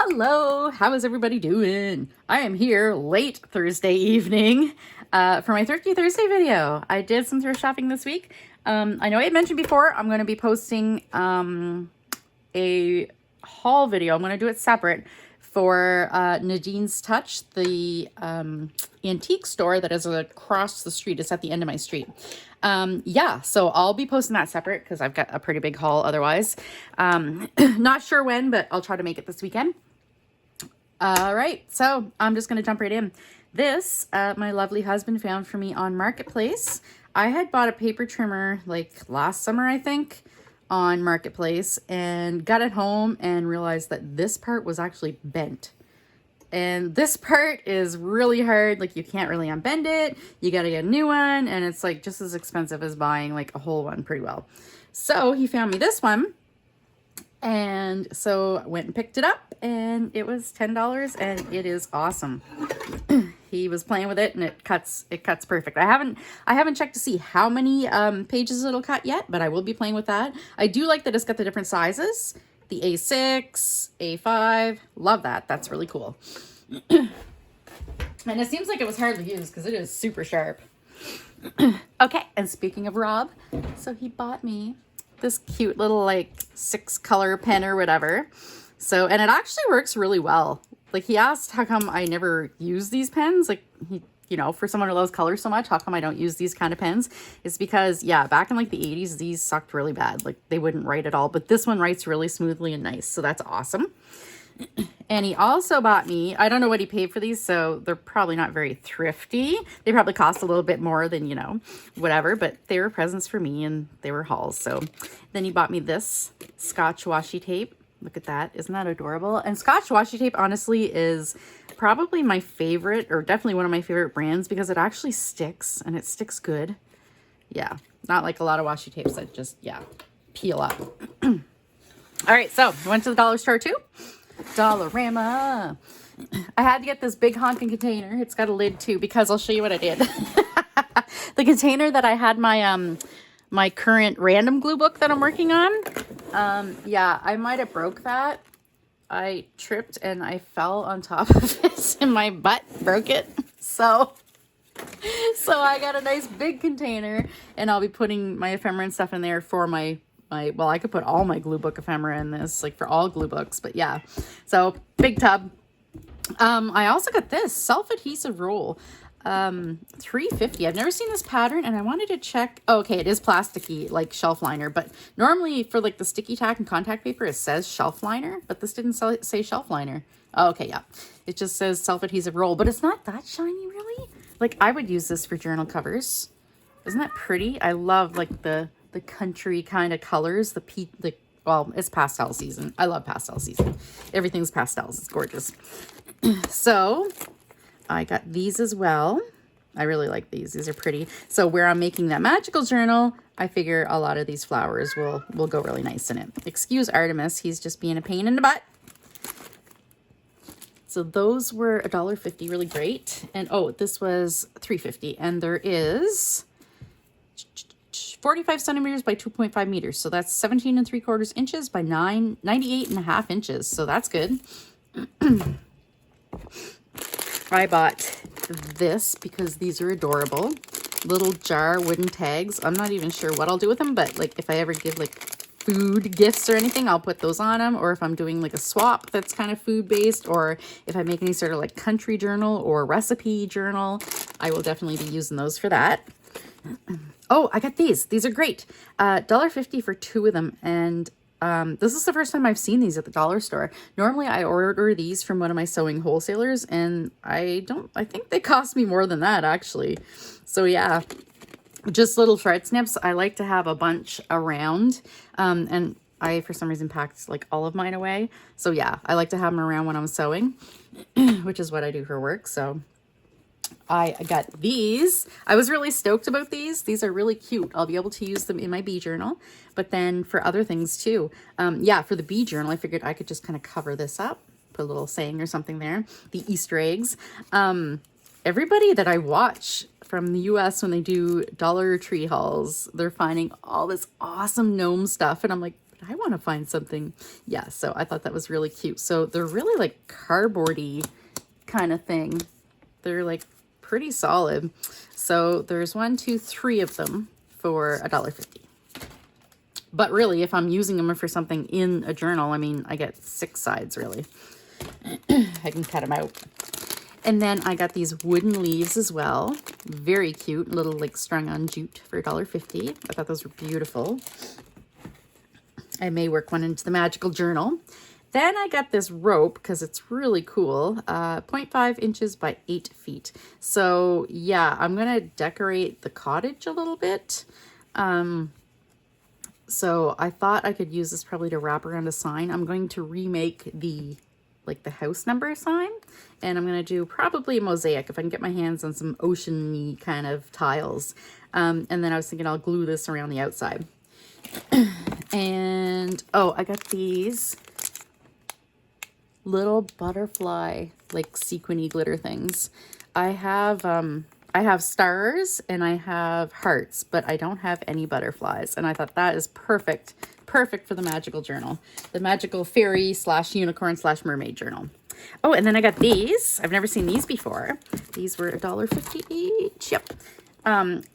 Hello, how is everybody doing? I am here late Thursday evening for my Thrifty Thursday video. I did some thrift shopping this week. I know I had mentioned before I'm going to be posting a haul video. I'm going to do it separate for Nadine's Touch, the antique store that is across the street. It's at the end of my street. Yeah, so I'll be posting that separate because I've got a pretty big haul otherwise. Not sure when, but I'll try to make it this weekend. All right, so I'm just going to jump right in. This, my lovely husband found for me on Marketplace. I had bought a paper trimmer like last summer, I think, on Marketplace, and got it home and realized that this part was actually bent. And this part is really hard. Like, you can't really unbend it. You got to get a new one, and it's like just as expensive as buying like a whole one pretty well. So he found me this one. And so I went and picked it up, and it was $10, and it is awesome. He was playing with it, and it cuts perfect. I haven't checked to see how many pages it'll cut yet, but I will be playing with that. I do like that it's got the different sizes. The A6, A5, love that. That's really cool. And it seems like it was hardly used because it is super sharp. Okay, and speaking of Rob, so he bought me this cute little like 6-color pen or whatever. So, and it actually works really well. Like, he asked how come I never use these pens. Like, he, you know, for someone who loves color so much, how come I don't use these kind of pens? It's because, yeah, back in like the 80s, these sucked really bad. Like, they wouldn't write at all, but this one writes really smoothly and nice. So that's awesome. And he also bought me, I don't know what he paid for these, so they're probably not very thrifty. They probably cost a little bit more than, you know, whatever, but they were presents for me and they were hauls. So then he bought me this Scotch washi tape. Look at that. Isn't that adorable? And Scotch washi tape, honestly, is probably my favorite, or definitely one of my favorite brands, because it actually sticks, and it sticks good. Yeah, not like a lot of washi tapes that just, yeah, peel up. All right, so I went to the dollar store too. Dollarama. I had to get this big honking container. It's got a lid too, because I'll show you what I did. The container that I had my my current random glue book that I'm working on. Yeah, I might have broke that. I tripped and I fell on top of it and my butt broke it. So I got a nice big container, and I'll be putting my ephemera and stuff in there for my well, I could put all my glue book ephemera in this, like for all glue books, but yeah. So big tub. I also got this self-adhesive roll, 350. I've never seen this pattern, and I wanted to check. Oh, okay, it is plasticky, like shelf liner, but normally for like the sticky tack and contact paper, it says shelf liner, but this didn't say shelf liner. Oh, okay, yeah, it just says self-adhesive roll, but it's not that shiny, really. Like, I would use this for journal covers. Isn't that pretty? I love like the country kind of colors. Well, it's pastel season. I love pastel season. Everything's pastels. It's gorgeous. So I got these as well. I really like these. These are pretty. So where I'm making that magical journal, I figure a lot of these flowers will go really nice in it. Excuse Artemis. He's just being a pain in the butt. So those were $1.50, really great. And oh, this was $3.50. And there is 45 centimeters by 2.5 meters. So that's 17 3/4 inches by 98.5 inches. So that's good. I bought this because these are adorable. Little jar wooden tags. I'm not even sure what I'll do with them, but like if I ever give like food gifts or anything, I'll put those on them. Or if I'm doing like a swap that's kind of food based, or if I make any sort of like country journal or recipe journal, I will definitely be using those for that. Oh, I got these. These are great. $1.50 for 2 of them. And this is the first time I've seen these at the dollar store. Normally I order these from one of my sewing wholesalers, and I think they cost me more than that, actually. So yeah, just little thread snips. I like to have a bunch around, and I, for some reason, packed like all of mine away. So yeah, I like to have them around when I'm sewing, which is what I do for work. So I got these. I was really stoked about these. These are really cute. I'll be able to use them in my bee journal, but then for other things too. Yeah, for the bee journal, I figured I could just kind of cover this up, put a little saying or something there. The Easter eggs. Everybody that I watch from the US when they do Dollar Tree hauls, they're finding all this awesome gnome stuff. And I'm like, but I want to find something. Yeah, so I thought that was really cute. So they're really like cardboardy kind of thing. They're like pretty solid. So there's 1, 2, 3 of them for $1.50. But really, if I'm using them for something in a journal, I mean, I get 6 sides really. I can cut them out. And then I got these wooden leaves as well. Very cute, little like strung on jute for $1.50. I thought those were beautiful. I may work one into the magical journal. Then I got this rope because it's really cool. 0.5 inches by 8 feet. So yeah, I'm going to decorate the cottage a little bit. So I thought I could use this probably to wrap around a sign. I'm going to remake the house number sign, and I'm going to do probably a mosaic if I can get my hands on some ocean-y kind of tiles. And then I was thinking I'll glue this around the outside. And oh, I got these little butterfly like sequiny glitter things. I have stars and I have hearts, but I don't have any butterflies, and I thought that is perfect for the magical journal, the magical fairy / unicorn / mermaid journal. Oh, and then I got these. I've never seen these before. These were $1.50 each. Yep.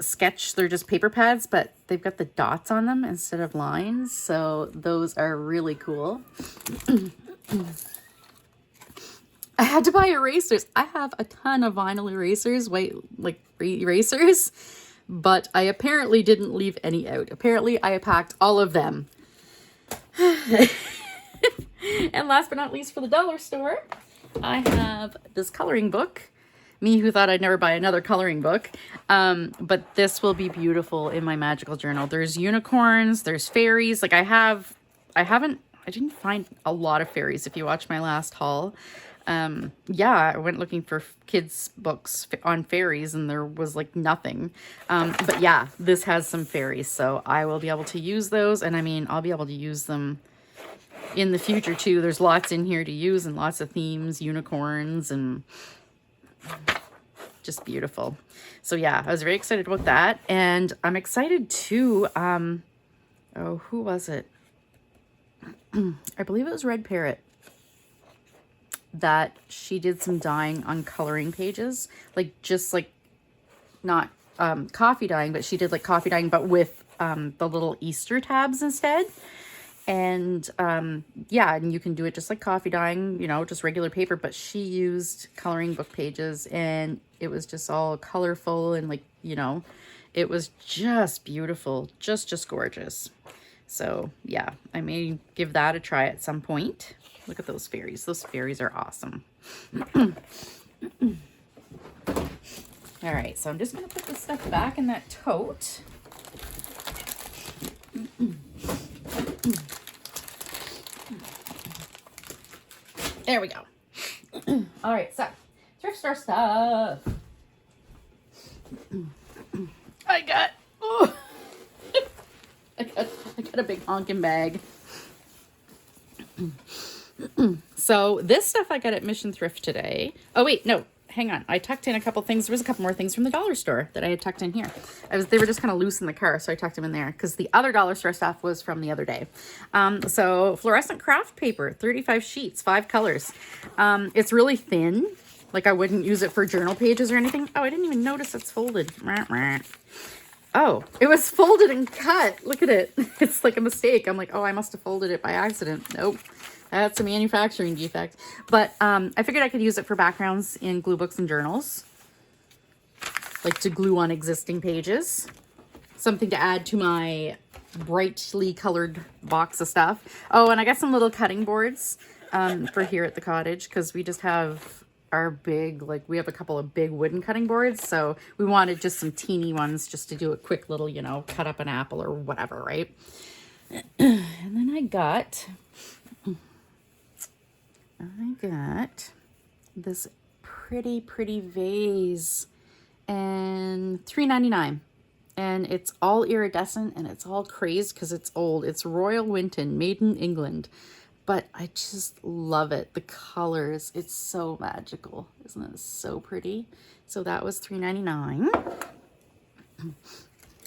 Sketch, they're just paper pads, but they've got the dots on them instead of lines, so those are really cool. I had to buy erasers. I have a ton of vinyl erasers, white like erasers, but I apparently didn't leave any out. Apparently I packed all of them. And last but not least, for the dollar store, I have this coloring book. Me who thought I'd never buy another coloring book. But this will be beautiful in my magical journal. There's unicorns, there's fairies. Like I didn't find a lot of fairies if you watch my last haul. Yeah, I went looking for kids books on fairies and there was like nothing. But yeah, this has some fairies, so I will be able to use those. And I mean, I'll be able to use them in the future too. There's lots in here to use and lots of themes, unicorns, and just beautiful. So yeah, I was very excited about that. And I'm excited too. Oh, who was it? I believe it was Red Parrot, that she did some dyeing on coloring pages, like just like not coffee dyeing, but she did like coffee dyeing but with the little Easter tabs instead. And yeah, and you can do it just like coffee dyeing, you know, just regular paper, but she used coloring book pages and it was just all colorful and like, you know, it was just beautiful, just gorgeous. So yeah, I may give that a try at some point. Look at those fairies. Those fairies are awesome. All right, so I'm just going to put this stuff back in that tote. There we go. All right, so thrift store stuff. I got a big honking bag. So this stuff I got at Mission Thrift today. Oh wait, no, hang on. I tucked in a couple things. There was a couple more things from the dollar store that I had tucked in here. They were just kind of loose in the car, so I tucked them in there because the other dollar store stuff was from the other day. So fluorescent craft paper, 35 sheets, 5 colors. It's really thin. Like I wouldn't use it for journal pages or anything. Oh, I didn't even notice it's folded. Oh, it was folded and cut. Look at it. It's like a mistake. I'm like, oh, I must have folded it by accident. Nope. That's a manufacturing defect. But I figured I could use it for backgrounds in glue books and journals. Like to glue on existing pages. Something to add to my brightly colored box of stuff. Oh, and I got some little cutting boards for here at the cottage because we just have our big, like we have a couple of big wooden cutting boards. So we wanted just some teeny ones just to do a quick little, you know, cut up an apple or whatever, right? And then I got this pretty vase and $3.99. And it's all iridescent and it's all crazed because it's old. It's Royal Winton, made in England. But I just love it. The colors, it's so magical. Isn't it so pretty? So that was $3.99.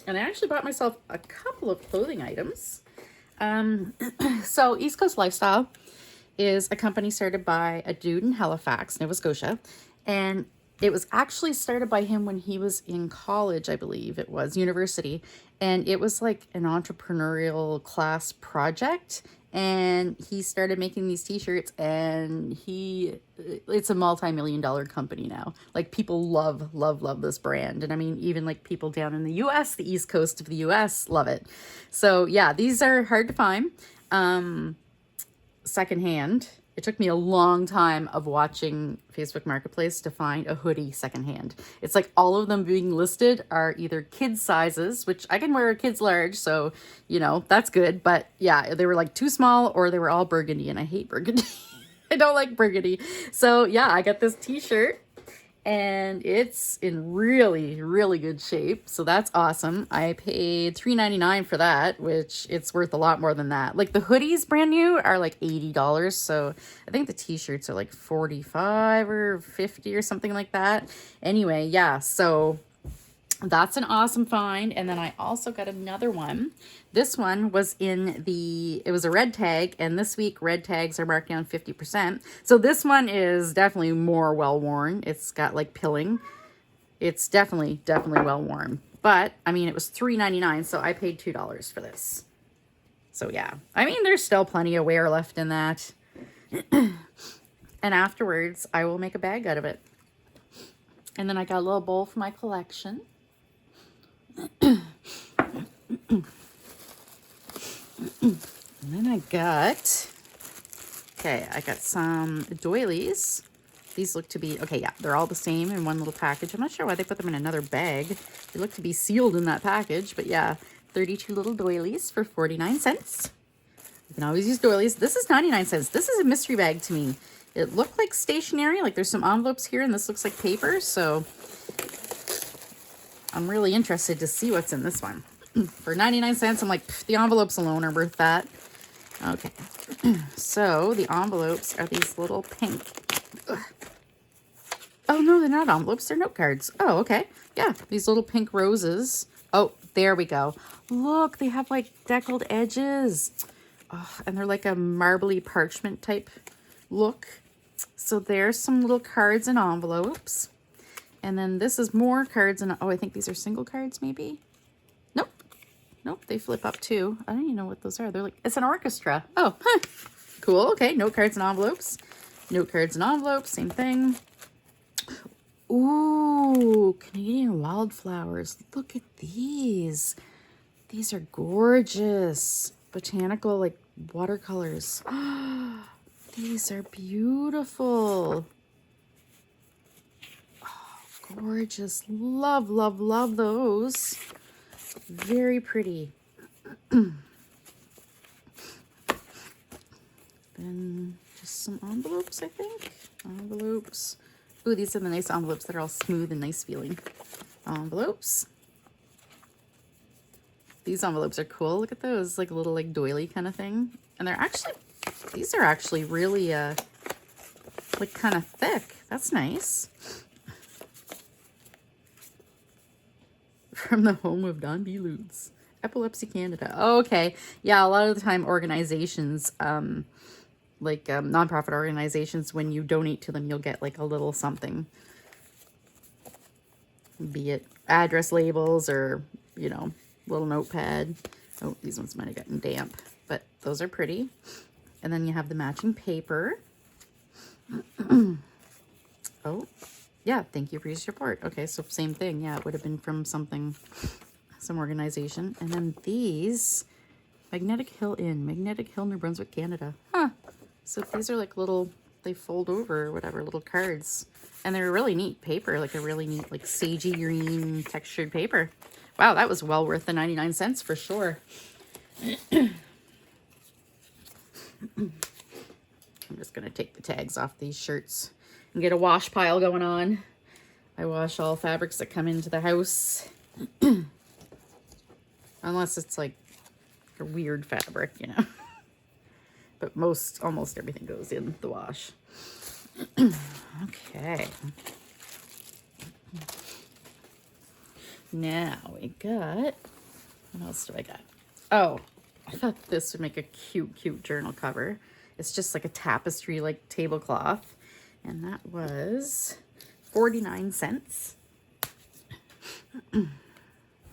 And I actually bought myself a couple of clothing items. So East Coast Lifestyle is a company started by a dude in Halifax, Nova Scotia. And it was actually started by him when he was in college, I believe it was, university. And it was like an entrepreneurial class project. And he started making these t-shirts, and it's a multi-million-dollar company now. Like, people love this brand. And I mean, even like people down in the US, the East Coast of the US, love it. So yeah, these are hard to find. Secondhand. It took me a long time of watching Facebook Marketplace to find a hoodie secondhand. It's like all of them being listed are either kids sizes, which I can wear a kid's large, so, you know, that's good. But yeah, they were like too small, or they were all burgundy, and I hate burgundy. I don't like burgundy. So yeah, I got this t-shirt, and it's in really good shape, so that's awesome. I paid $3.99 for that, which it's worth a lot more than that. Like, the hoodies brand new are like $80, so I think the t-shirts are like 45 or 50 or something like that. Anyway, yeah, so that's an awesome find. And then I also got another one. This one was it was a red tag, and this week red tags are marked down 50%. So this one is definitely more well-worn. It's got like pilling. It's definitely well-worn. But, I mean, it was $3.99, so I paid $2 for this. So yeah, I mean, there's still plenty of wear left in that. And afterwards, I will make a bag out of it. And then I got a little bowl for my collection. And then I got some doilies. These look to be, okay, yeah, they're all the same in one little package. I'm not sure why they put them in another bag. They look to be sealed in that package, but yeah, 32 little doilies for 49 cents. You can always use doilies. This is 99 cents. This is a mystery bag to me. It looked like stationery, like there's some envelopes here, and this looks like paper, so I'm really interested to see what's in this one. For 99 cents, I'm like, the envelopes alone are worth that. Okay. So the envelopes are these little pink. Ugh. Oh, no, they're not envelopes. They're note cards. Oh, okay. Yeah, these little pink roses. Oh, there we go. Look, they have like deckled edges. Oh, and they're like a marbly parchment type look. So there's some little cards and envelopes. And then this is more cards, and oh, I think these are single cards, maybe? Nope, they flip up too. I don't even know what those are. They're like, it's an orchestra. Oh, huh. Cool. Okay, note cards and envelopes. Note cards and envelopes, same thing. Ooh, Canadian wildflowers. Look at these. These are gorgeous. Botanical, like, watercolors. These are beautiful. Gorgeous. Love those. Very pretty. Then just some envelopes, I think. Envelopes. Ooh, these are the nice envelopes that are all smooth and nice feeling. Envelopes. These envelopes are cool. Look at those, like a little like doily kind of thing. And these are actually really like kind of thick. That's nice. From the home of Don B. Lutz. Epilepsy Canada. Oh, okay. Yeah, a lot of the time organizations, nonprofit organizations, when you donate to them, you'll get like a little something. Be it address labels or, you know, little notepad. Oh, these ones might have gotten damp, but those are pretty. And then you have the matching paper. Oh. Yeah, thank you for your support. Okay, so same thing. Yeah, it would have been from some organization. And then these, Magnetic Hill Inn, Magnetic Hill, New Brunswick, Canada. Huh. So these are like little, they fold over or whatever, little cards. And they're really neat paper, like a really neat, like sagey green textured paper. Wow, that was well worth the 99 cents for sure. I'm just going to take the tags off these shirts and get a wash pile going on. I wash all fabrics that come into the house. Unless it's like a weird fabric, you know. But almost everything goes in the wash. Okay. Now we got, what else do I got? Oh, I thought this would make a cute, cute journal cover. It's just like a tapestry, like tablecloth. And that was 49 cents.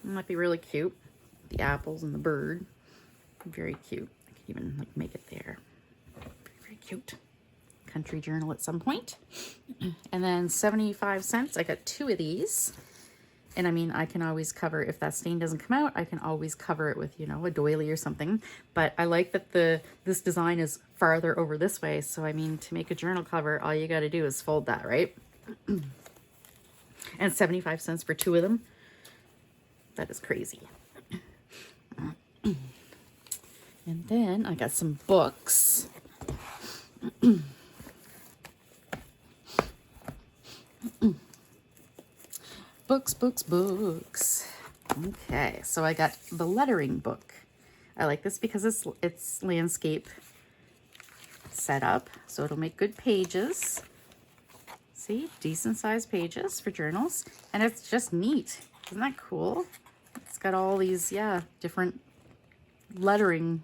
Might be really cute. The apples and the bird. Very cute. I could even like make it there. Very, very cute. Country journal at some point. And then 75 cents. I got 2 of these. And I mean, I can always cover, if that stain doesn't come out, I can always cover it with, you know, a doily or something. But I like that this design is farther over this way. So, I mean, to make a journal cover, all you got to do is fold that, right? And 75 cents for 2 of them. That is crazy. And then I got some books. Books. Okay, so I got the lettering book. I like this because it's landscape set up, so it'll make good pages. See, decent sized pages for journals, and it's just neat. Isn't that cool? It's got all these, yeah, different lettering.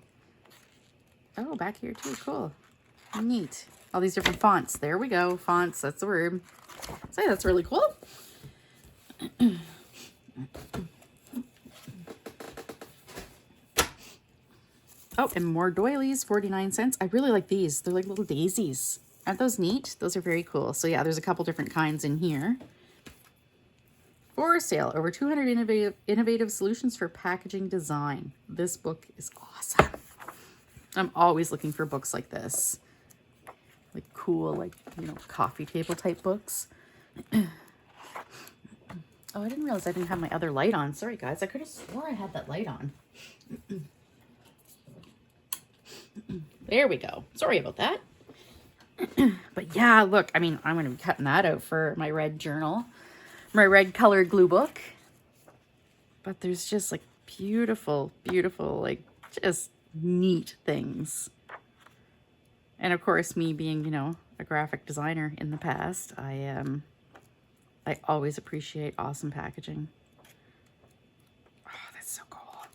Oh, back here too, cool. Neat. All these different fonts. There we go, fonts, that's the word. So yeah, that's really cool. Oh, and more doilies, 49 cents. I really like these. They're like little daisies. Aren't those neat? Those are very cool. So yeah, there's a couple different kinds in here. For sale, over 200 innovative solutions for packaging design. This book is awesome. I'm always looking for books like this. Like cool, like, you know, coffee table type books. Oh, I didn't realize I didn't have my other light on. Sorry, guys. I could have swore I had that light on. There we go. Sorry about that. But yeah, look, I mean, I'm going to be cutting that out for my red journal. My red colored glue book. But there's just like beautiful, beautiful, like just neat things. And of course, me being, you know, a graphic designer in the past, I always appreciate awesome packaging. Oh, that's so cool.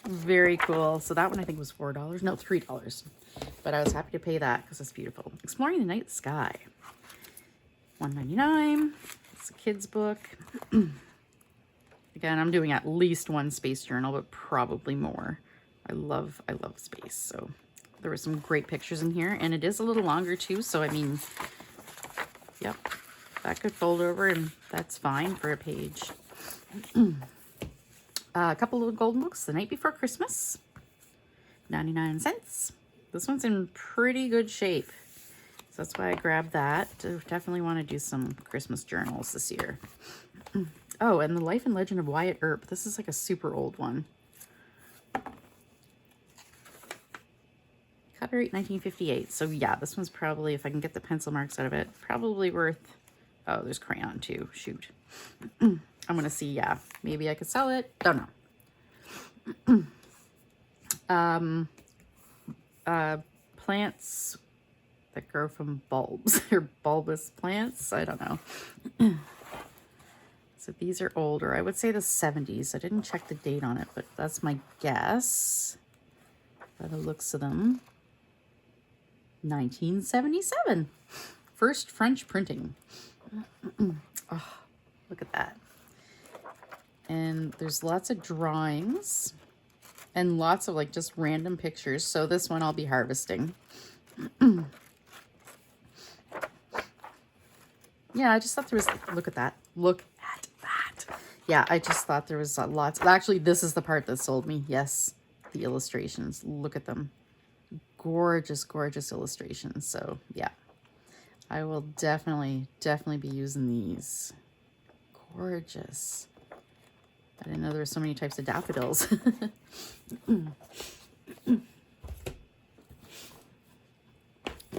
Very cool. So that one I think was $4. No, $3. But I was happy to pay that because it's beautiful. Exploring the Night Sky. $1.99. It's a kid's book. Again, I'm doing at least one space journal, but probably more. I love space. So there were some great pictures in here, and it is a little longer too. So I mean, yep. That could fold over and that's fine for a page. A couple of golden books, The Night Before Christmas, 99 cents. This one's in pretty good shape. So that's why I grabbed that. Definitely want to do some Christmas journals this year. Oh, and The Life and Legend of Wyatt Earp. This is like a super old one. Copyright 1958. So yeah, this one's probably, if I can get the pencil marks out of it, probably worth... Oh, there's crayon too. Shoot. I'm going to see. Yeah, maybe I could sell it. Don't know. Plants that grow from bulbs or bulbous plants. I don't know. So these are older. I would say the 70s. I didn't check the date on it, but that's my guess by the looks of them. 1977. First French printing. Oh, look at that. And there's lots of drawings and lots of like just random pictures. So this one I'll be harvesting. Yeah, I just thought there was, look at that. Look at that. Yeah, I just thought there was lots. Actually, this is the part that sold me. Yes, the illustrations. Look at them. Gorgeous, gorgeous illustrations. So yeah. I will definitely be using these. Gorgeous. I didn't know there were so many types of daffodils. All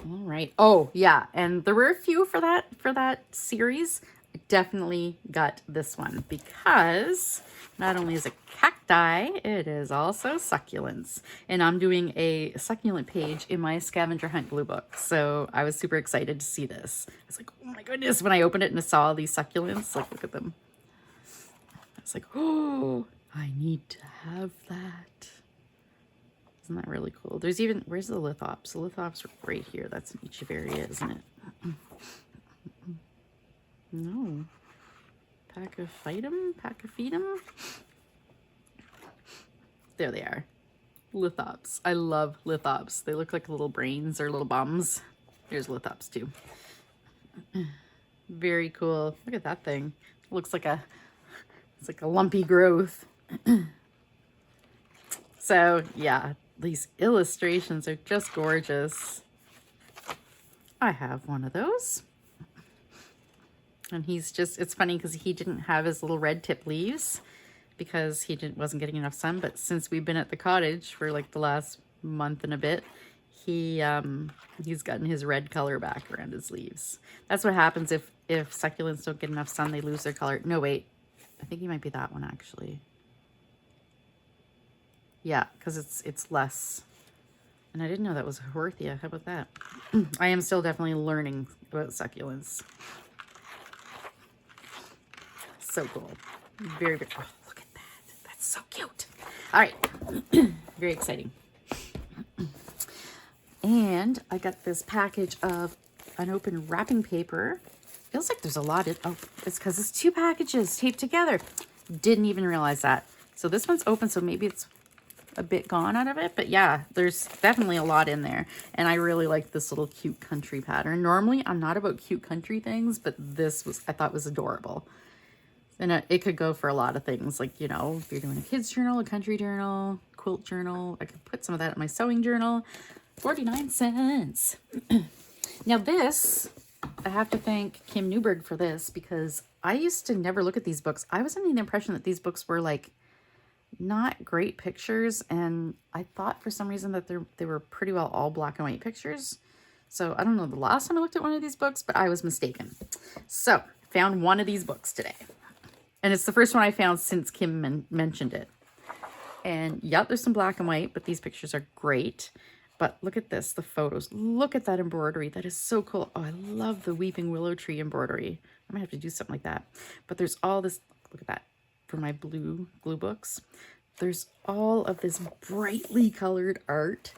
right. Oh, yeah. And there were a few for that series. I definitely got this one because not only is it cacti, it is also succulents. And I'm doing a succulent page in my scavenger hunt glue book. So I was super excited to see this. I was like, oh my goodness, when I opened it and I saw all these succulents, like, look at them. I was like, oh, I need to have that. Isn't that really cool? There's even, where's the lithops? The lithops are right here. That's in Ephemera, isn't it? No. Pachyphytum? There they are. Lithops. I love lithops. They look like little brains or little bums. There's lithops too. Very cool. Look at that thing. It looks like it's like a lumpy growth. So yeah, these illustrations are just gorgeous. I have one of those. And he's just, it's funny because he didn't have his little red tip leaves because he wasn't getting enough sun. But since we've been at the cottage for like the last month and a bit, he's gotten his red color back around his leaves. That's what happens if succulents don't get enough sun, they lose their color. No, wait, I think he might be that one actually. Yeah, because it's less. And I didn't know that was Horthia. How about that? I am still definitely learning about succulents. So cool. Very, very, oh, look at that. That's so cute. All right. Very exciting. And I got this package of unopened wrapping paper. Feels like there's a lot in, oh, it's because it's 2 packages taped together. Didn't even realize that. So this one's open, so maybe it's a bit gone out of it, but yeah, there's definitely a lot in there. And I really like this little cute country pattern. Normally I'm not about cute country things, but this was, I thought was adorable. And it could go for a lot of things, like, you know, if you're doing a kids journal, a country journal, quilt journal, I could put some of that in my sewing journal. 49 cents. Now this, I have to thank Kim Newberg for this, because I used to never look at these books. I was under the impression that these books were like not great pictures, and I thought for some reason that they were pretty well all black and white pictures. So I don't know the last time I looked at one of these books, but I was mistaken. So found one of these books today, and it's the first one I found since Kim mentioned it. And yeah, there's some black and white, but these pictures are great. But look at this, the photos. Look at that embroidery. That is so cool. Oh, I love the weeping willow tree embroidery. I might have to do something like that. But there's all this, look at that, for my blue glue books. There's all of this brightly colored art.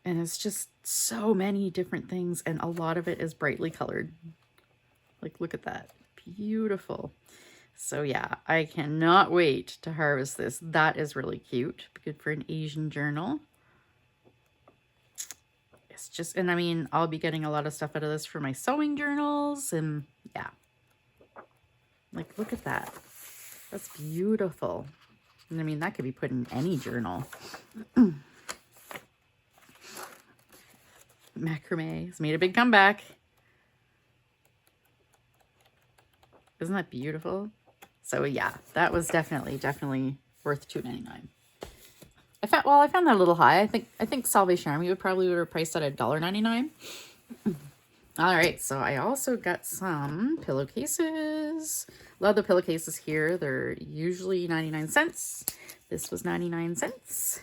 And it's just so many different things, and a lot of it is brightly colored. Like, look at that. Beautiful. So yeah, I cannot wait to harvest this. That is really cute. Good for an Asian journal. It's just, and I mean, I'll be getting a lot of stuff out of this for my sewing journals, and yeah. Like, look at that. That's beautiful. And I mean, that could be put in any journal. Macrame has made a big comeback. Isn't that beautiful? So yeah, that was definitely worth $2.99. I found that a little high. I think Salvation Army would have priced at $1.99. All right, so I also got some pillowcases. Love the pillowcases here. They're usually 99 cents. This was 99 cents.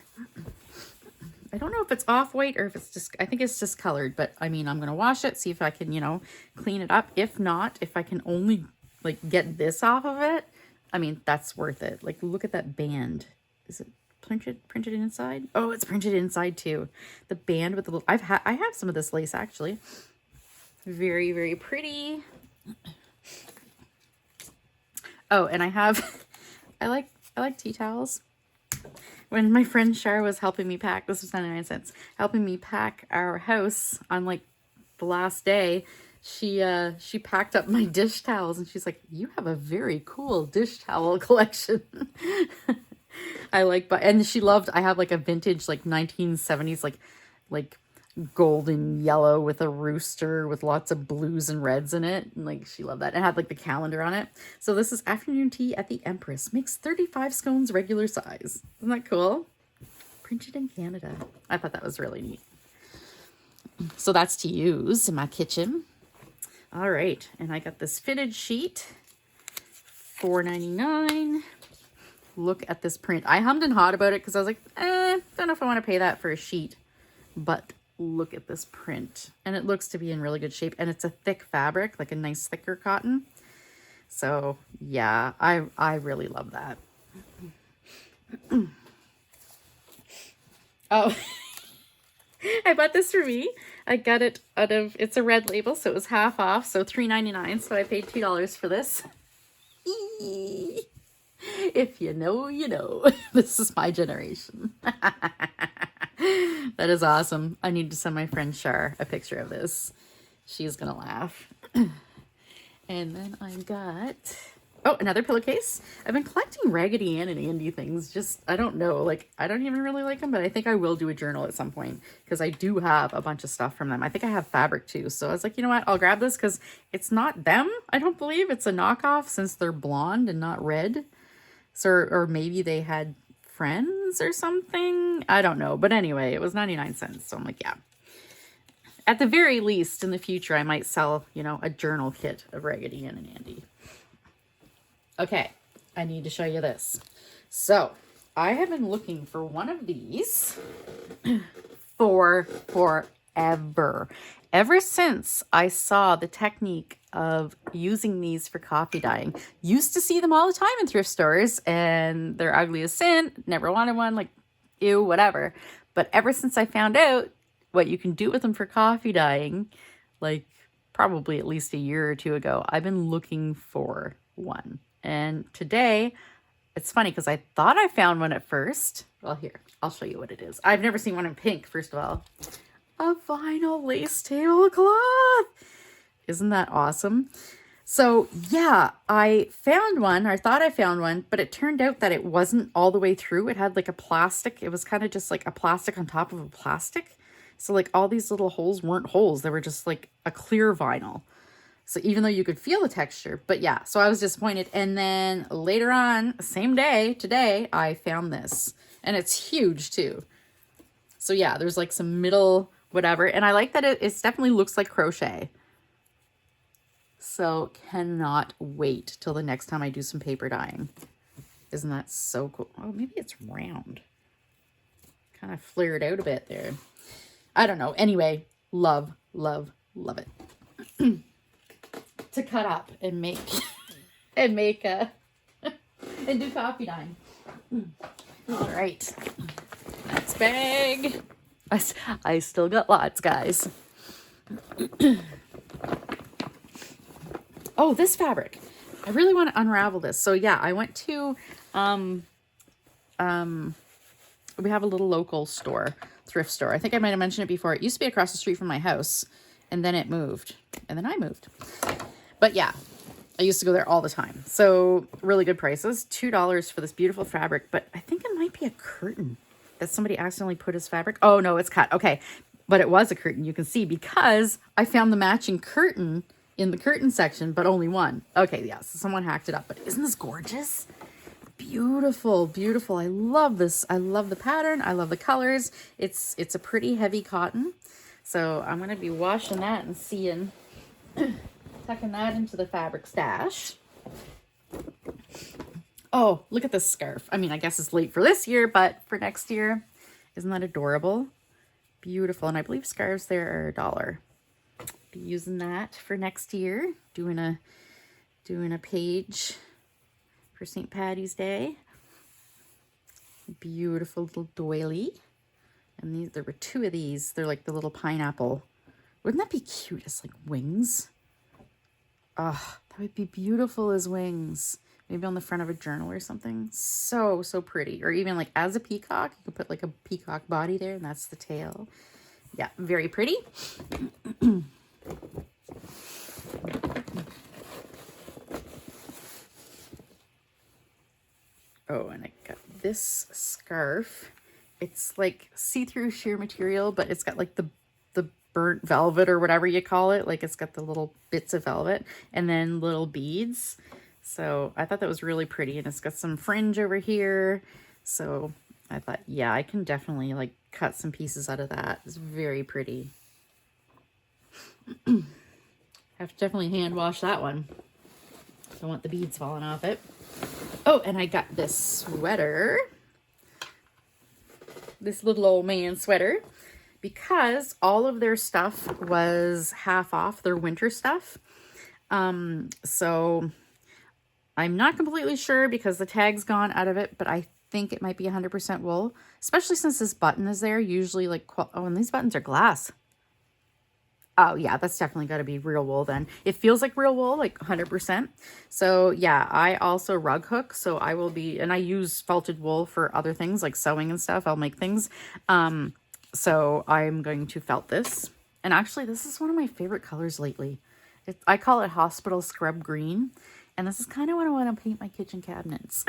I don't know if it's off-white or if it's just, I think it's just colored, but I mean, I'm going to wash it, see if I can, you know, clean it up. If not, if I can only like get this off of it, I mean, that's worth it. Like, look at that band. Is it printed inside? Oh, it's printed inside too. The band with the little, I have some of this lace actually. Very, very pretty. Oh, and I like tea towels. When my friend Char was helping me pack, this was 99 cents, helping me pack our house on like the last day, she packed up my dish towels, and she's like, you have a very cool dish towel collection. I like, but, and she loved, I have like a vintage, like 1970s, like golden yellow with a rooster with lots of blues and reds in it. And like, she loved that. It had like the calendar on it. So this is afternoon tea at the Empress. Makes 35 scones regular size. Isn't that cool? Printed in Canada. I thought that was really neat. So that's to use in my kitchen. All right, and I got this fitted sheet, $4.99. Look at this print. I hummed and hawed about it because I was like, don't know if I want to pay that for a sheet. But look at this print. And it looks to be in really good shape. And it's a thick fabric, like a nice thicker cotton. So yeah, I really love that. Oh, I bought this for me. I got it out of, it's a red label, so it was half off, so $3.99. So I paid $2 for this. If you know, you know. This is my generation. That is awesome. I need to send my friend Char a picture of this. She's gonna laugh. And then I got, oh, another pillowcase. I've been collecting Raggedy Ann and Andy things. Just, I don't know. Like, I don't even really like them, but I think I will do a journal at some point because I do have a bunch of stuff from them. I think I have fabric too. So I was like, you know what? I'll grab this because it's not them. I don't believe it's a knockoff since they're blonde and not red. So, or maybe they had friends or something. I don't know. But anyway, it was 99 cents. So I'm like, yeah. At the very least, in the future, I might sell, you know, a journal kit of Raggedy Ann and Andy. Okay, I need to show you this. So, I have been looking for one of these for forever. Ever since I saw the technique of using these for coffee dyeing. Used to see them all the time in thrift stores, and they're ugly as sin. Never wanted one, like, ew, whatever. But ever since I found out what you can do with them for coffee dyeing, like probably at least a year or two ago, I've been looking for one. And today, it's funny because I thought I found one at first. Well, here, I'll show you what it is. I've never seen one in pink, first of all. A vinyl lace tablecloth. Isn't that awesome? So yeah, I found one, or I thought I found one, but it turned out that it wasn't all the way through. It had like a plastic. It was kind of just like a plastic on top of a plastic. So like all these little holes weren't holes. They were just like a clear vinyl. So even though you could feel the texture, but yeah, so I was disappointed. And then later on, same day, today, I found this. And it's huge too. So yeah, there's like some middle whatever. And I like that it definitely looks like crochet. So cannot wait till the next time I do some paper dyeing. Isn't that so cool? Oh, maybe it's round. Kind of flared out a bit there. I don't know. Anyway, love, love, love it. To cut up and make and do coffee dyeing. All right. Next bag. I still got lots, guys. Oh, this fabric. I really want to unravel this. So yeah, I went to we have a little local store, thrift store. I think I might have mentioned it before. It used to be across the street from my house, and then it moved, and then I moved. But yeah, I used to go there all the time. So really good prices. $2 for this beautiful fabric, but I think it might be a curtain that somebody accidentally put as fabric. Oh no, it's cut. Okay, but it was a curtain. You can see because I found the matching curtain in the curtain section, but only one. Okay, yeah, so someone hacked it up, but isn't this gorgeous? Beautiful, beautiful. I love this. I love the pattern. I love the colors. It's a pretty heavy cotton. So I'm going to be washing that and seeing, tucking that into the fabric stash. Oh, look at this scarf. I mean, I guess it's late for this year, but for next year, isn't that adorable? Beautiful. And I believe scarves there are $1. Be using that for next year. Doing a page for St. Patty's Day. Beautiful little doily. And there were two of these. They're like the little pineapple. Wouldn't that be cute as like wings? Oh, that would be beautiful as wings. Maybe on the front of a journal or something. So, so pretty. Or even like as a peacock. You could put like a peacock body there and that's the tail. Yeah, very pretty. Oh, and I got this scarf. It's like see-through sheer material, but it's got like the burnt velvet or whatever you call it. Like it's got the little bits of velvet and then little beads. So I thought that was really pretty, and it's got some fringe over here. So I thought, yeah, I can definitely like cut some pieces out of that. It's very pretty. Have to definitely hand wash that one. Don't want the beads falling off it. Oh, and I got this sweater. This little old man sweater. Because all of their stuff was half off, their winter stuff. So I'm not completely sure because the tag's gone out of it, but I think it might be 100% wool, especially since this button is there. Usually like, oh, and these buttons are glass. Oh yeah, that's definitely got to be real wool then. It feels like real wool, like 100%. So yeah, I also rug hook. So I will be, and I use felted wool for other things like sewing and stuff. I'll make things. So I'm going to felt this. And actually this is one of my favorite colors lately. I call it hospital scrub green. And this is kind of what I want to paint my kitchen cabinets.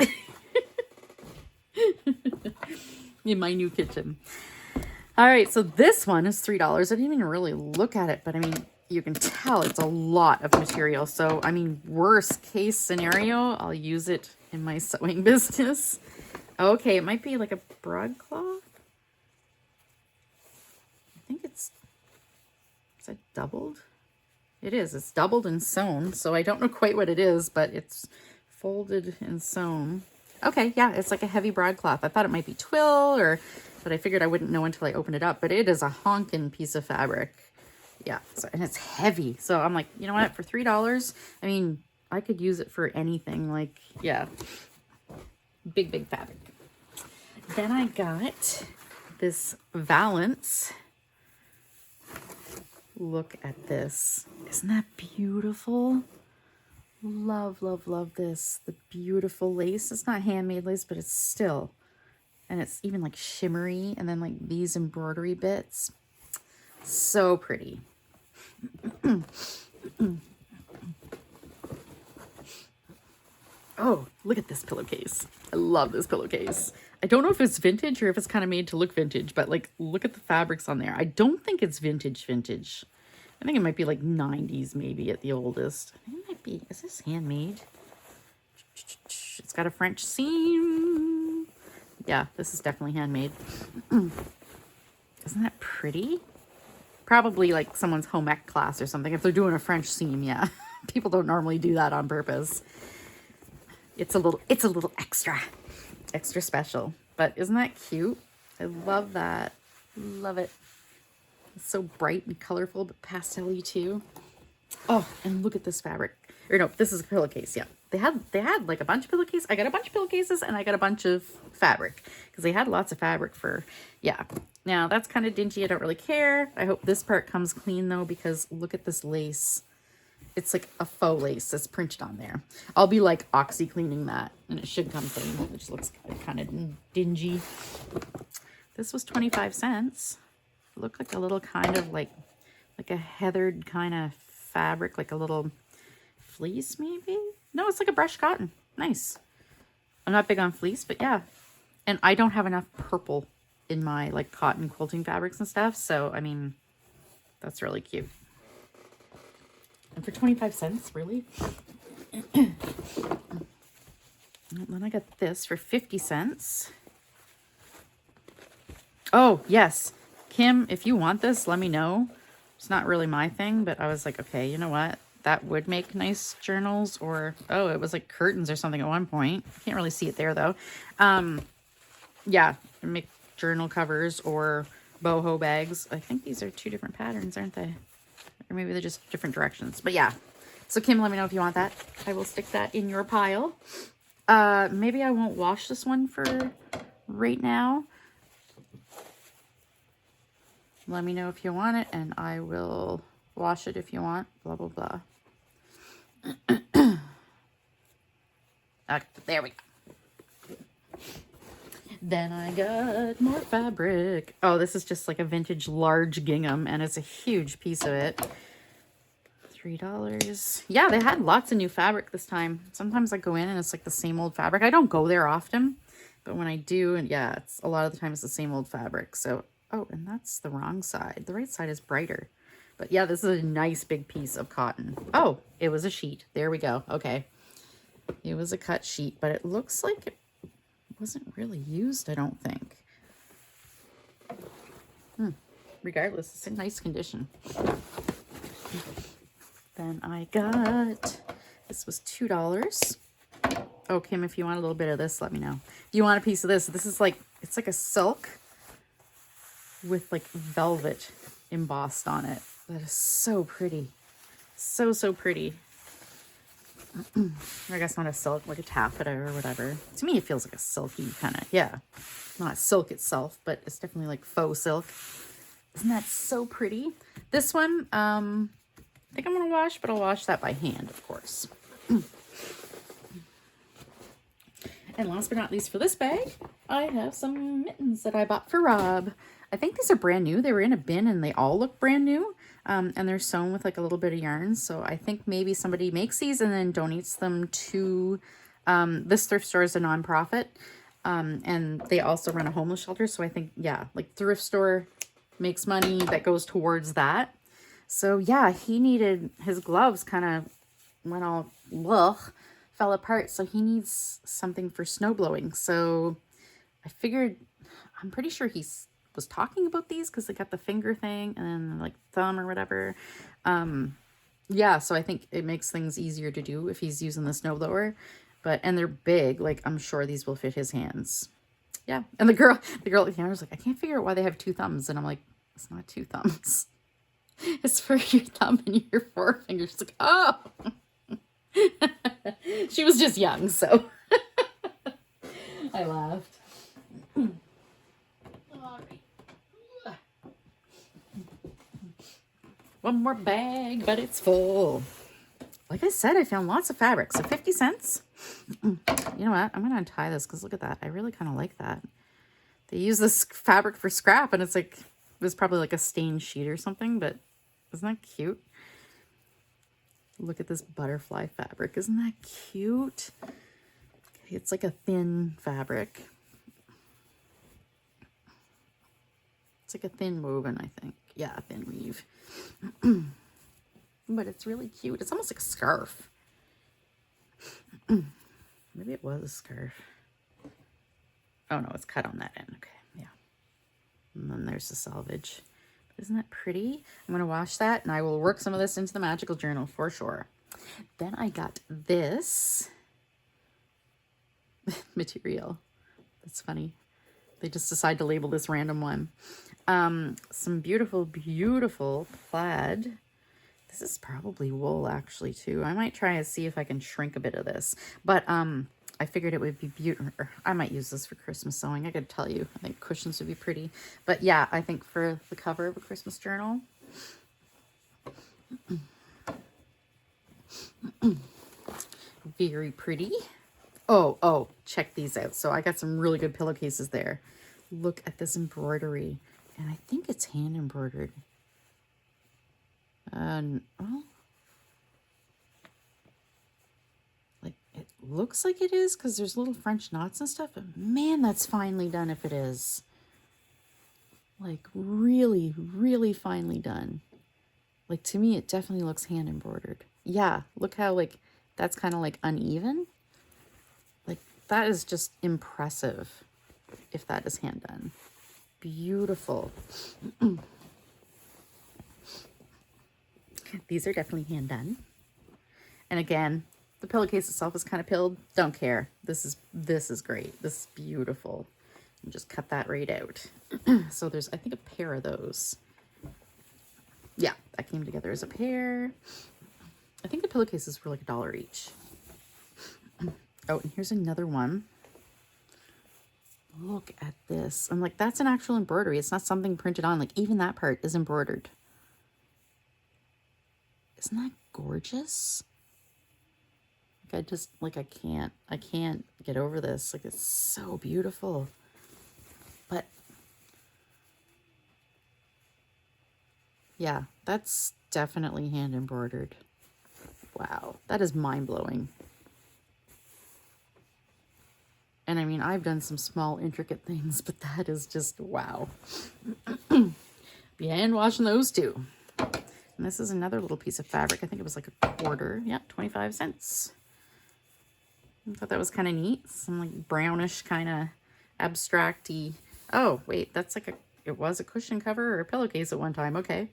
In my new kitchen. All right, so this one is $3. I didn't even really look at it, but I mean, you can tell it's a lot of material. So, I mean, worst case scenario, I'll use it in my sewing business. Okay, it might be like a broadcloth. I think is it doubled? It is. It's doubled and sewn, so I don't know quite what it is, but it's folded and sewn. Okay, yeah, it's like a heavy broadcloth. I thought it might be twill but I figured I wouldn't know until I opened it up. But it is a honkin' piece of fabric. Yeah, so, and it's heavy. So I'm like, you know what? For $3, I mean, I could use it for anything. Like, yeah, big fabric. Then I got this Valance. Look at this. Isn't that beautiful? Love, love, love this. The beautiful lace. It's not handmade lace, but it's still... And it's even like shimmery, and then like these embroidery bits. So pretty. Oh, look at this pillowcase. I love this pillowcase. I don't know if it's vintage or if it's kind of made to look vintage, but like, look at the fabrics on there. I don't think it's vintage. I think it might be like 90s maybe at the oldest. I think it might be, is this handmade? It's got a French seam. Yeah, this is definitely handmade. Isn't that pretty? Probably like someone's home ec class or something. If they're doing a French seam, yeah. People don't normally do that on purpose. It's a little extra special. But isn't that cute? I love that. Love it. It's so bright and colorful, but pastel-y too. Oh, and look at this fabric. Or no, this is a pillowcase, yeah. They had like a bunch of pillowcases. I got a bunch of pillowcases and I got a bunch of fabric because they had lots of fabric for, yeah. Now that's kind of dingy. I don't really care. I hope this part comes clean though, because look at this lace. It's like a faux lace that's printed on there. I'll be like oxy cleaning that and it should come clean. It just looks kind of dingy. This was 25 cents. It looked like a little kind of like a heathered kind of fabric, like a little fleece maybe. No, it's like a brushed cotton. Nice. I'm not big on fleece, but yeah. And I don't have enough purple in my like cotton quilting fabrics and stuff. So, I mean, that's really cute. And for 25 cents, really? And then I got this for 50 cents. Oh, yes. Kim, if you want this, let me know. It's not really my thing, but I was like, okay, you know what? That would make nice journals, or, oh, it was like curtains or something at one point. Can't really see it there though. Yeah, make journal covers or boho bags. I think these are two different patterns, aren't they? Or maybe they're just different directions, but yeah. So Kim, let me know if you want that. I will stick that in your pile. Maybe I won't wash this one for right now. Let me know if you want it and I will wash it if you want, blah, blah, blah. Okay, there we go. Then I got more fabric. Oh, this is just like a vintage large gingham and it's a huge piece of it. $3. Yeah, they had lots of new fabric this time. Sometimes I go in and it's like the same old fabric. I don't go there often, but when I do, and yeah, it's a lot of the time it's the same old fabric. So, oh, and that's the wrong side. The right side is brighter. But yeah, this is a nice big piece of cotton. Oh, it was a sheet. There we go. Okay. It was a cut sheet, but it looks like it wasn't really used, I don't think. Regardless, it's in nice condition. Then I got, this was $2. Oh, Kim, if you want a little bit of this, let me know. If you want a piece of this, this is like, it's like a silk with like velvet embossed on it. That is so pretty. So, so pretty. I guess not a silk, like a taffeta or whatever. To me, it feels like a silky kind of, yeah. Not silk itself, but it's definitely like faux silk. Isn't that so pretty? This one, I think I'm going to wash, but I'll wash that by hand, of course. And last but not least for this bag, I have some mittens that I bought for Rob. I think these are brand new. They were in a bin and they all look brand new. And they're sewn with like a little bit of yarn. So I think maybe somebody makes these and then donates them to, this thrift store is a nonprofit. And they also run a homeless shelter. So I think, yeah, like thrift store makes money that goes towards that. So yeah, he needed, his gloves kind of went all, fell apart. So he needs something for snow blowing. So I figured, I'm pretty sure he's was talking about these because they got the finger thing and then like thumb or whatever. Yeah, so I think it makes things easier to do if he's using the snowblower. But, and they're big, like I'm sure these will fit his hands. Yeah, and the girl at the counter was like, I can't figure out why they have two thumbs. And I'm like, it's not two thumbs. It's for your thumb and your forefinger. She's like, oh. She was just young, so I laughed. One more bag, but it's full. Like I said, I found lots of fabric. So 50 cents. You know what? I'm going to untie this because look at that. I really kind of like that. They use this fabric for scrap and it's like, it was probably like a stained sheet or something, but isn't that cute? Look at this butterfly fabric. Isn't that cute? Okay, it's like a thin fabric. It's like a thin woven, I think. Yeah, a thin weave. But it's really cute. It's almost like a scarf. Maybe it was a scarf. Oh no, it's cut on that end. Okay, yeah. And then there's the selvage. Isn't that pretty? I'm going to wash that and I will work some of this into the magical journal for sure. Then I got this material. That's funny. They just decide to label this random one. Some beautiful, beautiful plaid. This is probably wool actually too. I might try and see if I can shrink a bit of this. But I figured it would be beautiful. I might use this for Christmas sewing. I gotta tell you, I think cushions would be pretty. But yeah, I think for the cover of a Christmas journal. Very pretty. Oh, check these out. So I got some really good pillowcases there. Look at this embroidery. And I think it's hand embroidered. Well, like it looks like it is because there's little French knots and stuff. But man, that's finely done if it is. Like really, really finely done. Like to me, it definitely looks hand embroidered. Yeah, look how like that's kind of like uneven. Like that is just impressive if that is hand done. Beautiful. These are definitely hand done. And again, the pillowcase itself is kind of pilled. Don't care. This is great. This is beautiful. And just cut that right out. So there's, I think, a pair of those. Yeah, that came together as a pair. I think the pillowcases were like $1 each. Oh, and here's another one. Look at this. I'm like, that's an actual embroidery. It's not something printed on. Like even that part is embroidered. Isn't that gorgeous? Like I can't get over this. Like it's so beautiful. But yeah, that's definitely hand embroidered. Wow, that is mind-blowing. And I mean, I've done some small intricate things, but that is just wow. Be hand washing those too. And this is another little piece of fabric. I think it was like $1/4. Yeah, 25 cents. I thought that was kind of neat. Some like brownish kind of abstract-y. Oh, wait, that's like it was a cushion cover or a pillowcase at one time. Okay.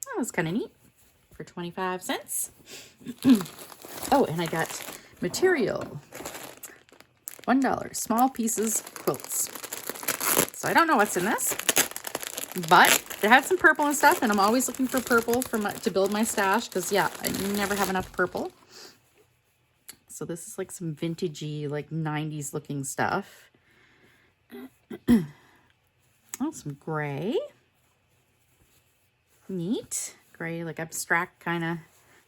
That was kind of neat for 25 cents. Oh, and I got material. $1. Small pieces quilts. So I don't know what's in this. But it had some purple and stuff, and I'm always looking for purple to build my stash because, yeah, I never have enough purple. So this is like some vintagey, like 90s looking stuff. Oh, some gray. Neat. Gray, like abstract kind of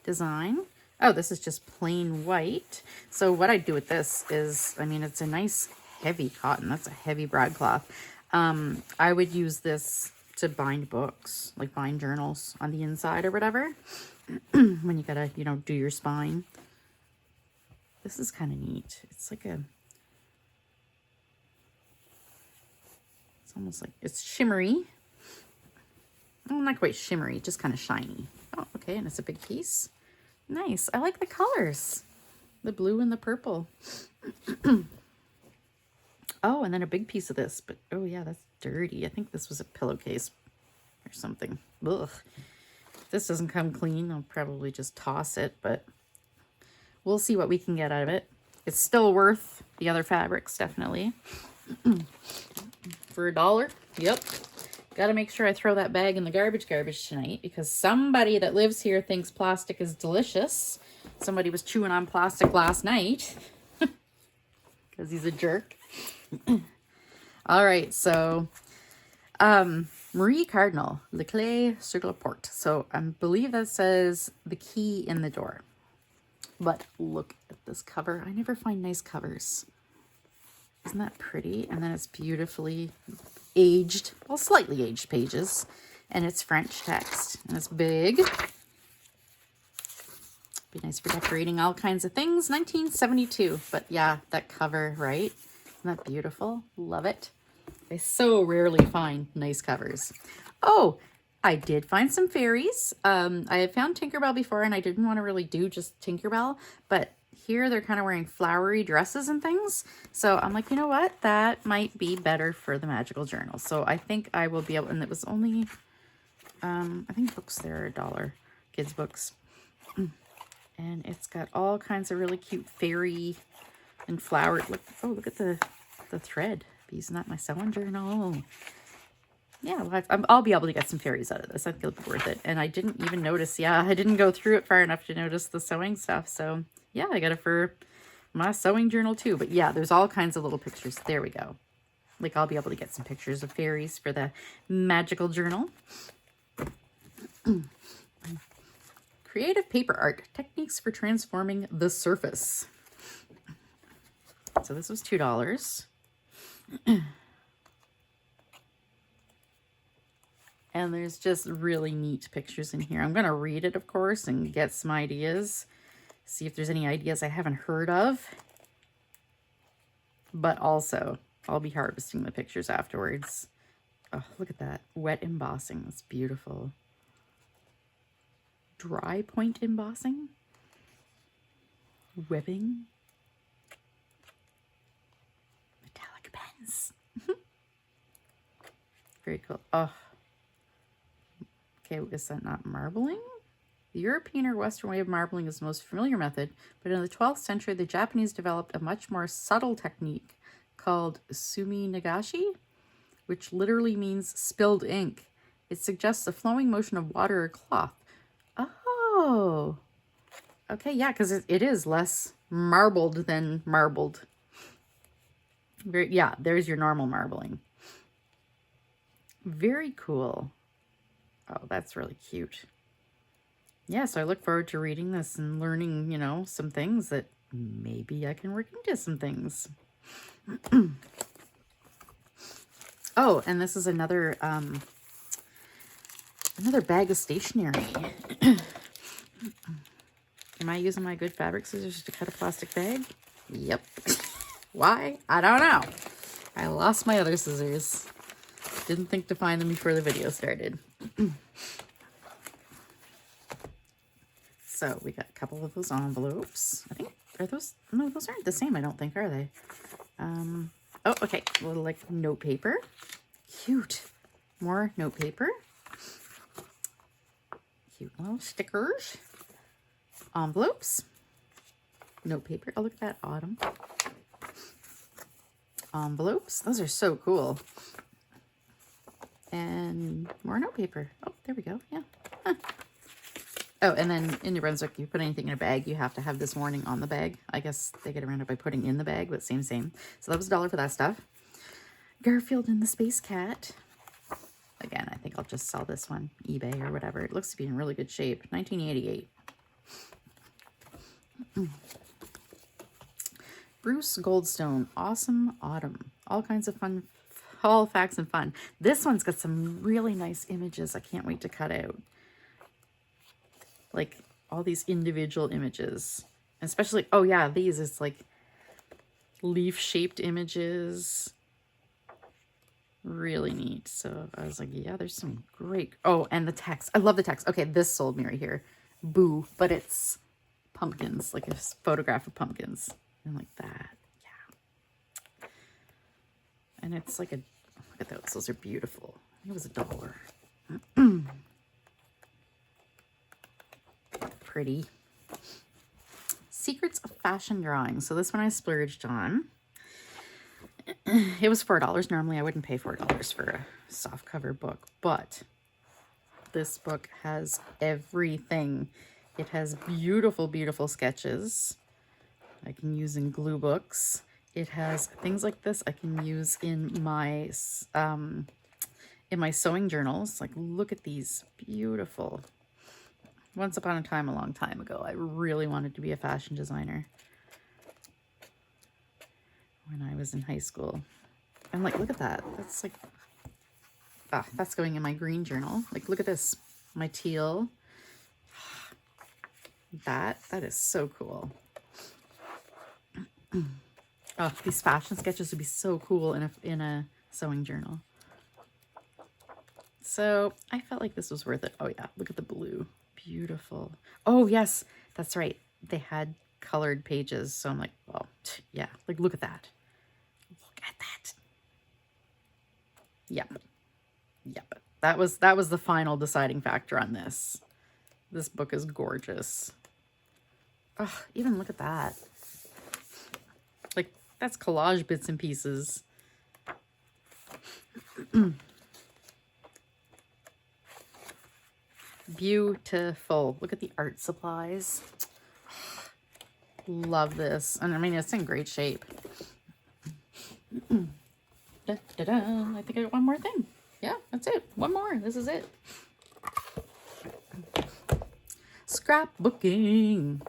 design. Oh, this is just plain white. So what I do with this is, I mean, it's a nice heavy cotton. That's a heavy broadcloth. I would use this to bind books, like bind journals on the inside or whatever. When you gotta, you know, do your spine. This is kind of neat. It's like a, it's almost like, it's shimmery. Oh, not quite shimmery, just kind of shiny. Oh, okay, and it's a big piece. Nice. I like the colors. The blue and the purple. Oh, and then a big piece of this. But, oh yeah, that's dirty. I think this was a pillowcase or something. Ugh. If this doesn't come clean, I'll probably just toss it. But we'll see what we can get out of it. It's still worth the other fabrics, definitely. For $1. Yep. Got to make sure I throw that bag in the garbage tonight, because somebody that lives here thinks plastic is delicious. Somebody was chewing on plastic last night because he's a jerk. All right, so Marie Cardinal, Le Clé sur la porte. So I believe that says the key in the door. But look at this cover. I never find nice covers. Isn't that pretty? And then it's beautifully aged, well, slightly aged pages. And it's French text. And it's big. Be nice for decorating all kinds of things. 1972. But yeah, that cover, right? Isn't that beautiful? Love it. I so rarely find nice covers. Oh, I did find some fairies. I have found Tinkerbell before, and I didn't want to really do just Tinkerbell. But here they're kind of wearing flowery dresses and things. So I'm like, you know what? That might be better for the magical journal. So I think I will be able, and it was only, I think books there are $1, kids books. And it's got all kinds of really cute fairy and flower. Look, oh, look at the thread. Be using that in my sewing journal. Yeah, well, I'll be able to get some fairies out of this. I think it'll be worth it. And I didn't even notice, yeah, I didn't go through it far enough to notice the sewing stuff. So yeah, I got it for my sewing journal too. But yeah, there's all kinds of little pictures. There we go. Like, I'll be able to get some pictures of fairies for the magical journal. Creative paper art, techniques for transforming the surface. So this was $2. And there's just really neat pictures in here. I'm going to read it, of course, and get some ideas. See if there's any ideas I haven't heard of. But also, I'll be harvesting the pictures afterwards. Oh, look at that. Wet embossing. That's beautiful. Dry point embossing. Webbing. Metallic pens. Very cool. Oh. Okay, is that not marbling? The European or Western way of marbling is the most familiar method, but in the 12th century, the Japanese developed a much more subtle technique called sumi nagashi, which literally means spilled ink. It suggests the flowing motion of water or cloth. Oh, okay, yeah, because it is less marbled than marbled. Yeah, there's your normal marbling. Very cool. Oh, that's really cute. Yeah, so I look forward to reading this and learning, you know, some things that maybe I can work into some things. Oh, and this is another bag of stationery. Am I using my good fabric scissors to cut a plastic bag? Yep. Why? I don't know. I lost my other scissors. Didn't think to find them before the video started. So we got a couple of those envelopes. I think, are those, no, those aren't the same, I don't think, are they? Oh, okay, a little like note paper. Cute. More note paper. Cute little stickers. Envelopes. Note paper. Oh, look at that, autumn. Envelopes. Those are so cool. And more note paper. Oh, there we go. Yeah. Huh. Oh, and then in New Brunswick, you put anything in a bag, you have to have this warning on the bag. I guess they get around it by putting in the bag, but same. So that was $1 for that stuff. Garfield and the Space Cat. Again, I think I'll just sell this one, eBay or whatever. It looks to be in really good shape. 1988. Bruce Goldstone, Awesome Autumn. All kinds of fun, all facts and fun. This one's got some really nice images I can't wait to cut out. Like all these individual images. Especially, oh yeah, these, it's like leaf-shaped images. Really neat. So I was like, yeah, there's some great, oh, and the text. I love the text. Okay, this sold me right here. Boo, but it's pumpkins, like a photograph of pumpkins. And like that, yeah. And it's like a, look at those. Those are beautiful. It was $1. Pretty. Secrets of Fashion Drawing. So this one I splurged on. It was $4. Normally I wouldn't pay $4 for a soft cover book, but this book has everything. It has beautiful, beautiful sketches I can use in glue books. It has things like this I can use in my sewing journals. Like, look at these, beautiful. Once upon a time, a long time ago, I really wanted to be a fashion designer when I was in high school. I'm like, look at that. That's like, ah, that's going in my green journal. Like, look at this, my teal. That is so cool. Oh, these fashion sketches would be so cool in a sewing journal. So I felt like this was worth it. Oh yeah, look at the blue. Beautiful. Oh yes, that's right. They had colored pages. So I'm like, well, yeah, like look at that. Look at that. Yep. Yep. That was the final deciding factor on this. This book is gorgeous. Oh, even look at that. Like, that's collage bits and pieces. Beautiful. Look at the art supplies. Love this. And I mean, it's in great shape. Da, da, da. I think I got one more thing. Yeah, that's it. One more. This is it. Scrapbooking.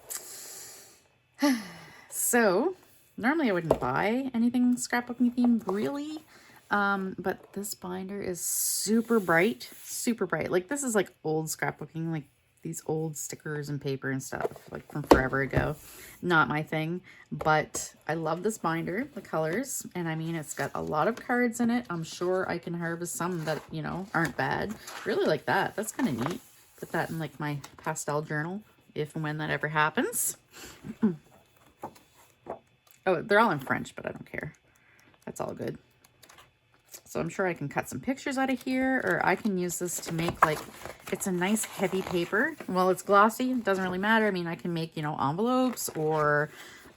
So, normally I wouldn't buy anything scrapbooking themed, really. But this binder is super bright, super bright. Like, this is like old scrapbooking, like these old stickers and paper and stuff, like from forever ago. Not my thing, but I love this binder, the colors. And I mean, it's got a lot of cards in it. I'm sure I can harvest some that, you know, aren't bad. Really like that. That's kind of neat. Put that in like my pastel journal, if and when that ever happens. Oh, they're all in French, but I don't care. That's all good. So I'm sure I can cut some pictures out of here, or I can use this to make, like, it's a nice heavy paper. Well, it's glossy, it doesn't really matter. I mean, I can make, you know, envelopes or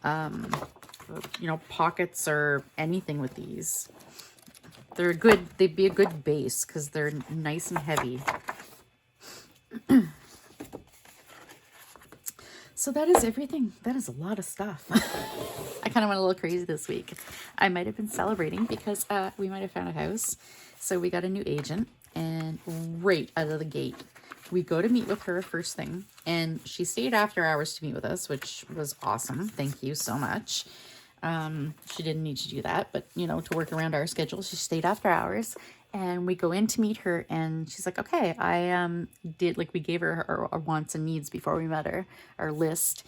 you know, pockets or anything with these. They're good, they'd be a good base because they're nice and heavy. So that is everything. That is a lot of stuff. I kind of went a little crazy this week. I might have been celebrating because we might have found a house. So we got a new agent, and right out of the gate, we go to meet with her first thing. And she stayed after hours to meet with us, which was awesome. Thank you so much. She didn't need to do that, but, you know, to work around our schedule, she stayed after hours. And we go in to meet her, and she's like, okay, I did, like, we gave her our wants and needs before we met her, our list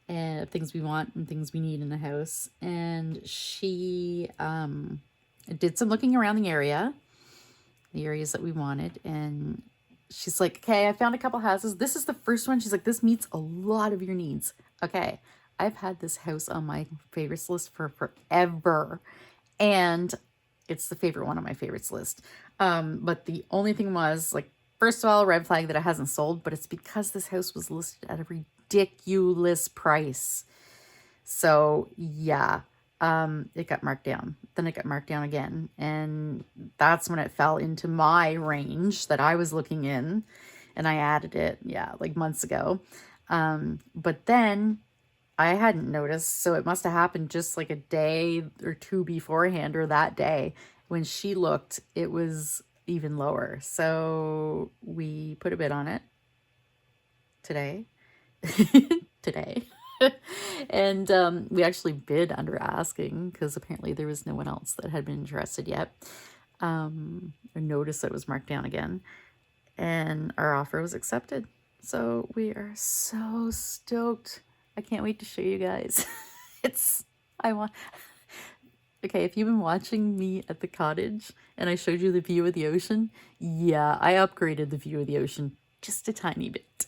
and things we want and things we need in the house. And she did some looking around the areas that we wanted. And she's like, okay, I found a couple houses. This is the first one. She's like, this meets a lot of your needs. Okay, I've had this house on my favorites list for forever. And it's the favorite one on my favorites list. But the only thing was, like, first of all, red flag that it hasn't sold, but it's because this house was listed at a ridiculous price. So yeah, it got marked down. Then it got marked down again. And that's when it fell into my range that I was looking in. and I added it, yeah, like months ago. But then I hadn't noticed, so it must have happened just like a day or two beforehand, or that day. When she looked, it was even lower. So we put a bid on it today. Today. And we actually bid under asking because apparently there was no one else that had been interested yet. I noticed that it was marked down again, and our offer was accepted. So we are so stoked. I can't wait to show you guys. I want, okay, if you've been watching me at the cottage and I showed you the view of the ocean, yeah, I upgraded the view of the ocean just a tiny bit.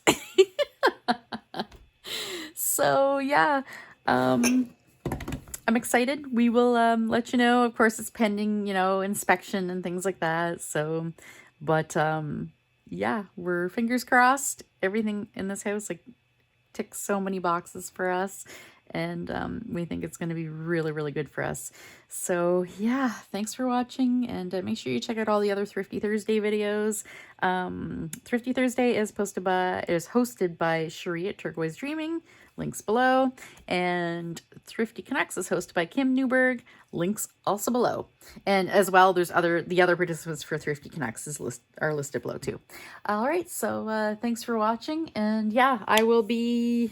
So yeah, I'm excited. We will let you know. Of course, it's pending, inspection and things like that. So, but yeah, we're fingers crossed. Everything in this house like ticks so many boxes for us, and we think it's going to be really, really good for us. So yeah, thanks for watching, and make sure you check out all the other Thrifty Thursday videos. Thrifty Thursday is hosted by Sheree at Turquoise Dreaming, links below, and Thrifty Connects is hosted by Kim Newberg, links also below. And as well, there's the other participants for Thrifty Connects are listed below too. All right, so thanks for watching, and yeah, I will be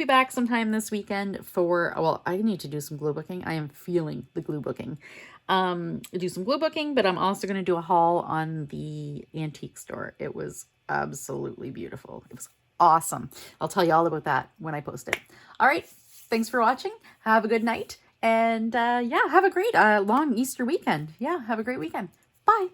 back sometime this weekend for, well, I need to do some glue booking. I am feeling the glue booking. Do some glue booking, but I'm also going to do a haul on the antique store. It was absolutely beautiful. It was awesome. I'll tell you all about that when I post it. All right, thanks for watching. Have a good night, and yeah, have a great long Easter weekend. Yeah, have a great weekend. Bye.